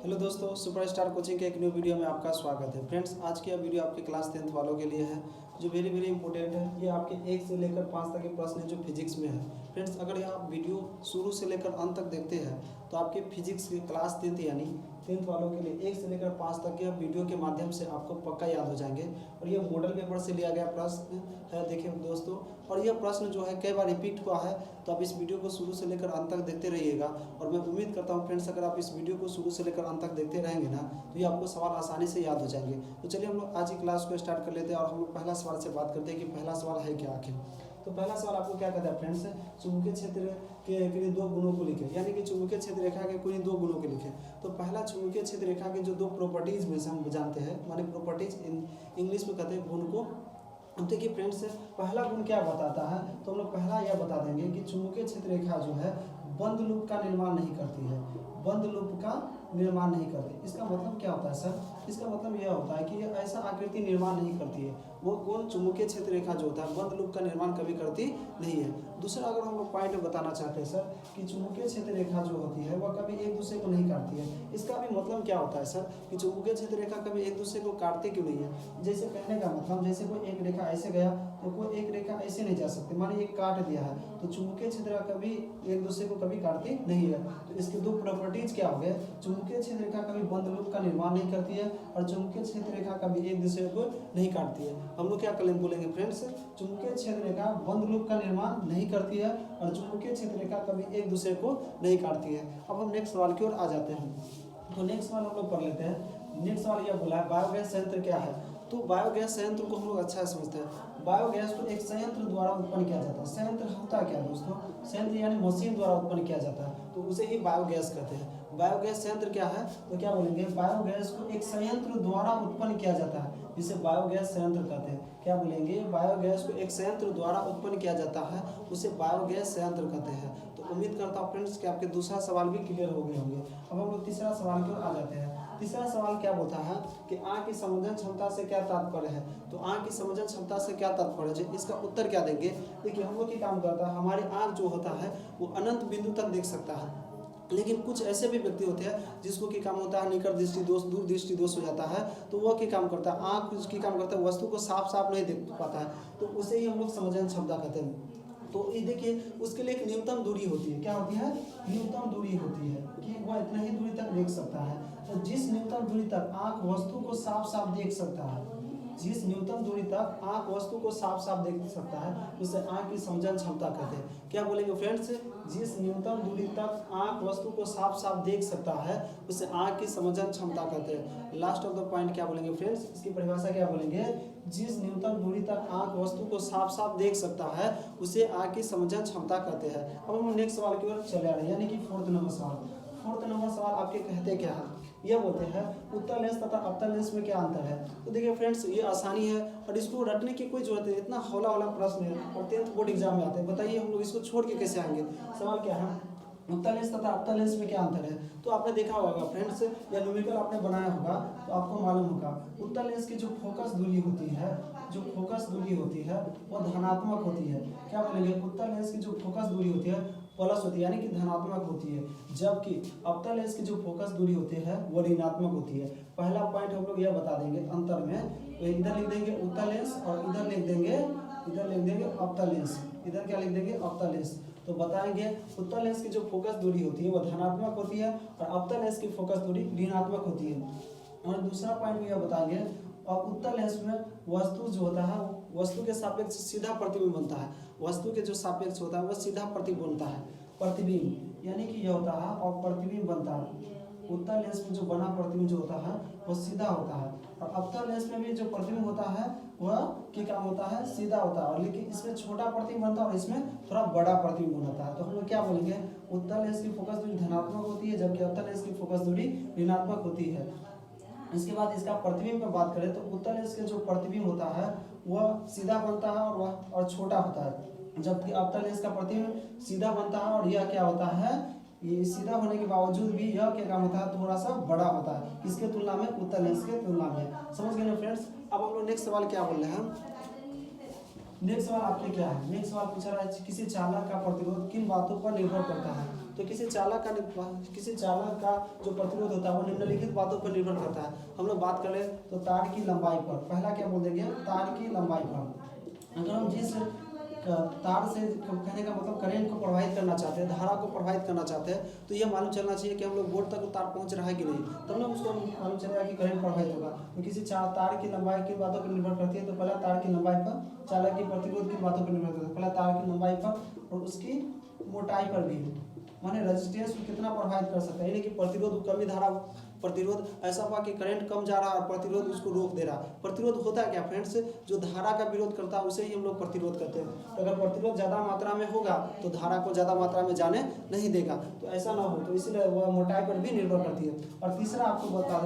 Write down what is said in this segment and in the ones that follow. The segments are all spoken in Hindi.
हेलो दोस्तों, सुपरस्टार कोचिंग के एक न्यू वीडियो में आपका स्वागत है। फ्रेंड्स, आज की यह वीडियो आपके क्लास 10th वालों के लिए है जो वेरी वेरी इंपॉर्टेंट है। ये आपके 1 से लेकर 5 तक के प्रश्न है जो फिजिक्स में है। फ्रेंड्स, अगर ये आप वीडियो शुरू से लेकर अंत तक देखते हैं तो आपके फिजिक्स के क्लास 10th यानी 10th वालों के लिए 1 से लेकर 5 तक के वीडियो के माध्यम से आपको पक्का याद हो जाएंगे। और ये मॉडल पेपर से लिया गया प्रश्न है। देखिए दोस्तों, और यह प्रश्न जो है कई बार रिपीट हुआ है, तो आप इस वीडियो को शुरू से लेकर अंत तक देखते रहिएगा। और मैं उम्मीद करता हूँ फ्रेंड्स, अगर आप इस वीडियो को शुरू से लेकर अंत तक देखते रहेंगे ना, तो ये आपको सवाल आसानी से याद हो जाएंगे। तो चलिए हम लोग आज की क्लास को स्टार्ट कर लेते हैं और हम लोग पहला सवाल से बात करते हैं कि पहला सवाल है क्या आखिर। तो पहला सवाल आपको क्या कहता है फ्रेंड्स, चुंबकीय क्षेत्र के 2 गुणों को लिखें, यानी कि चुंबकीय क्षेत्र रेखा के कोई 2 गुणों के लिखें। तो पहला चुंबकीय क्षेत्र रेखा के जो 2 प्रॉपर्टीज में से हम जानते हैं, माने प्रॉपर्टीज इंग्लिश में कहते हैं गुण को। अब देखिए फ्रेंड्स, पहला गुण क्या बताता है, तो हम लोग पहला यह बता देंगे कि चुंबकीय क्षेत्र रेखा जो है बंद लूप का निर्माण नहीं करती है। बंद लूप का निर्माण नहीं करती, इसका मतलब क्या होता है सर? इसका मतलब यह होता है कि यह ऐसा आकृति निर्माण नहीं करती है। वो गुण चुंबकीय क्षेत्र रेखा जो होता है बंद लूप का निर्माण कभी करती नहीं है। दूसरा अगर हम लोग पॉइंट बताना चाहते हैं सर कि चुंबकीय क्षेत्र रेखा जो होती है वह कभी एक दूसरे को नहीं काटती है। इसका भी मतलब क्या होता है सर कि चुंबकीय क्षेत्र रेखा कभी एक दूसरे को काटती क्यों नहीं है? जैसे कहने का मतलब, जैसे कोई एक रेखा ऐसे गया तो कोई एक रेखा ऐसे नहीं जा सकती, माने ये काट दिया है, तो चुंबकीय क्षेत्र कभी एक दूसरे को कभी काटती नहीं है। तो इसके 2 प्रॉपर्टीज क्या हो गए, चुंबकीय क्षेत्र रेखा कभी बंद लूप का निर्माण नहीं करती है और चुंबकीय क्षेत्र रेखा कभी एक दूसरे को नहीं काटती है। हम लोग क्या बोलेंगे फ्रेंड्स, चुंबकीय क्षेत्र रेखा बंद लूप का निर्माण नहीं करती है और चुंबकीय क्षेत्र रेखा कभी एक दूसरे को नहीं काटती है। अब हम नेक्स्ट सवाल की ओर आ जाते हैं। तो नेक्स्ट सवाल हम लोग पढ़ लेते हैं। नेक्स्ट सवाल यह बोला है बायोगैस संयंत्र क्या है। तो बायोगैस संयंत्र को हम लोग अच्छा समझते हैं। बायोगैस को एक संयंत्र द्वारा उत्पन्न किया जाता है। संयंत्र होता क्या दोस्तों? संयंत्र यानी मशीन द्वारा उत्पन्न किया जाता है, तो उसे ही बायोगैस कहते हैं। बायोगैस संयंत्र क्या है, तो क्या बोलेंगे, बायोगैस को एक संयंत्र द्वारा उत्पन्न किया जाता है, जिसे बायोगैस संयंत्र कहते हैं। क्या बोलेंगे, बायोगैस को एक संयंत्र द्वारा उत्पन्न किया जाता है, उसे बायोगैस संयंत्र कहते हैं। तो उम्मीद करता हूँ फ्रेंड्स कि आपके दूसरा सवाल भी क्लियर हो गए होंगे। अब हम लोग तीसरा सवाल की ओर आ जाते हैं। तीसरा सवाल क्या बोलता है कि आँख की संवेदन क्षमता से क्या तात्पर्य है। तो आँख की संवेदन क्षमता से क्या तात्पर्य है, इसका उत्तर क्या देंगे। देखिए, हम लोग की काम करता है, हमारी आँख जो होता है वो अनंत बिंदु तक देख सकता है, लेकिन कुछ ऐसे भी व्यक्ति होते हैं जिसको की काम होता है निकट दृष्टि दोष, दूर दृष्टि दोष हो जाता है, तो वह की काम करता है, आँख उसकी काम करता है वस्तु को साफ साफ नहीं देख पाता है, तो उसे ही हम लोग संवेदन क्षमता कहते हैं। तो ये देखिए, उसके लिए एक न्यूनतम दूरी होती है। क्या होती है? न्यूनतम दूरी होती है कि वह इतना ही दूरी तक देख सकता है। तो जिस न्यूनतम दूरी तक आँख वस्तु को साफ साफ देख सकता है, जिस न्यूनतम दूरी तक आँख वस्तु को साफ साफ देख सकता है, उसे आँख की समझन क्षमता कहते हैं। क्या बोलेंगे फ्रेंड्स, जिस न्यूनतम दूरी तक आँख वस्तु को साफ साफ देख सकता है उसे आँख की समझन क्षमता कहते हैं। लास्ट ऑफ द पॉइंट क्या बोलेंगे फ्रेंड्स, इसकी परिभाषा क्या बोलेंगे, जिस न्यूनतम दूरी तक आँख वस्तु को साफ साफ देख सकता है उसे आँख की समझन क्षमता कहते हैं। अब हम नेक्स्ट सवाल की ओर चले आ रहे हैं, यानी कि 4th नंबर सवाल। 4th नंबर सवाल आपके कहते क्या है, यह बोलते हैं उत्तल लेंस तथा अवतल लेंस में क्या अंतर है। तो देखिए फ्रेंड्स, ये आसानी है और इसको रटने की कोई जरूरत है, इतना हौला हौला प्रश्न है और 10th बोर्ड एग्जाम में आते हैं। बताइए हम लोग इसको छोड़ के कैसे आएंगे। सवाल क्या है, उत्तल लेंस तथा अवतल लेंस में क्या अंतर है। तो आपने देखा होगा फ्रेंड्स, या न्यूमेरिकल आपने बनाया होगा तो आपको मालूम होगा, उत्तल लेंस की जो फोकस दूरी होती है, जो फोकस दूरी होती है वो धनात्मक होती है। क्या बोलेंगे, उत्तल लेंस की जो फोकस दूरी होती है प्लस होती है, यानी कि धनात्मक होती है, जबकि अवतल लेंस की जो फोकस दूरी होती है वो ऋणात्मक होती है। पहला पॉइंट हम लोग यह बता देंगे अंतर में, तो इधर लिख देंगे उत्तल लेंस और इधर लिख देंगे अवतल लेंस। इधर क्या लिख देंगे, अवतल लेंस। तो बताएंगे उत्तल लेंस की जो फोकस दूरी होती है वो धनात्मक होती है और अवतल लेंस की फोकस दूरी ऋणात्मक होती है। और दूसरा पॉइंट में यह बताएंगे, और उत्तल लेंस में वस्तु जो होता है वस्तु के सापेक्ष सीधा प्रतिबिंब बनता है। वस्तु के जो सापेक्ष होता है वह सीधा प्रतिबिंब बनता है, प्रतिबिंब, यानी कि यह होता है और प्रतिबिंब बनता है। उत्तल लेंस में जो बना प्रतिबिंब जो होता है वह सीधा होता है और अवतल लेंस में भी जो प्रतिबिंब होता है वह क्या काम होता है, सीधा होता है, और लेकिन इसमें छोटा प्रतिबिंब बनता है और इसमें थोड़ा बड़ा प्रतिबिंब बनता है। तो हम लोग क्या बोलेंगे, उत्तल लेंस की फोकस दूरी धनात्मक होती है जबकि अवतल लेंस की फोकस दूरी ऋणात्मक होती है। इसके बाद इसका प्रतिबिंब पर बात करें तो उत्तल लेंस के जो प्रतिबिंब होता है वह सीधा बनता है और छोटा होता है, जबकि अवतल लेंस का प्रतिबिंब सीधा बनता है और यह क्या होता है, ये सीधा होने के बावजूद भी यह क्या काम होता है, थोड़ा सा बड़ा होता है, किसके तुलना में, उत्तल लेंस के तुलना में। समझ गए ना फ्रेंड्स। अब हम लोग नेक्स्ट सवाल क्या बोल रहे हैं, नेक्स्ट सवाल आपके क्या है, नेक्स्ट सवाल पूछा रहा है किसी चालक का प्रतिरोध किन बातों पर निर्भर करता है। तो किसी चालक का जो प्रतिरोध होता है वो निम्नलिखित बातों पर निर्भर करता है। हम लोग बात करें तो तार की लंबाई पर, पहला क्या बोल देंगे, तार की लंबाई पर। अगर हम जिस तार से, कहने का मतलब करंट को प्रवाहित करना चाहते हैं, धारा को प्रवाहित करना चाहते हैं, तो ये मालूम चलना चाहिए कि हम लोग बोर्ड तक तार पहुंच रहा है कि नहीं, तब ना उसको मालूम चलेगा कि करंट प्रवाहित होगा। तो किसी तार की लंबाई की बातों पर निर्भर करती है। तो पहला तार की लंबाई पर, चालक की प्रतिरोध की बातों पर निर्भर करता है। पहला तार की लंबाई पर और उसकी मोटाई पर भी, माने रेजिस्टेंस को कितना प्रभावित कर सकता है, यानी कि प्रतिरोध कमी धारा प्रतिरोध ऐसा हुआ कि करंट कम जा रहा है और प्रतिरोध उसको रोक दे रहा है। प्रतिरोध होता है क्या फ्रेंड्स, जो धारा का विरोध करता है उसे ही हम लोग प्रतिरोध कहते हैं। तो अगर प्रतिरोध ज़्यादा मात्रा में होगा तो धारा को ज़्यादा मात्रा में जाने नहीं देगा, तो ऐसा ना हो, तो इसलिए वह मोटाई पर भी निर्भर करती है। और तीसरा आपको बता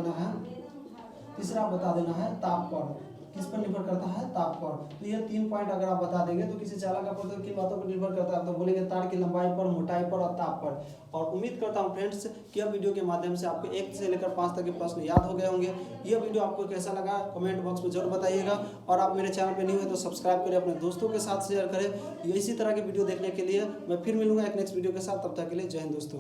देना है ताप पर, किस पर निर्भर करता है, ताप पर। तो ये 3 पॉइंट अगर आप बता देंगे तो किसी चालक का प्रतिरोध की बातों पर निर्भर करता है, तो बोलेंगे तार की लंबाई पर, मोटाई पर और ताप पर। और उम्मीद करता हूँ फ्रेंड्स कि यह वीडियो के माध्यम से आपको 1 से लेकर 5 तक के प्रश्न याद हो गए होंगे। यह वीडियो आपको कैसा लगा कमेंट बॉक्स में जरूर बताइएगा, और आप मेरे चैनल पर न्यू है तो सब्सक्राइब करें, अपने दोस्तों के साथ शेयर करें। इसी तरह की वीडियो देखने के लिए मैं फिर मिलूंगा एक नेक्स्ट वीडियो के साथ, तब तक के लिए जय हिंद दोस्तों।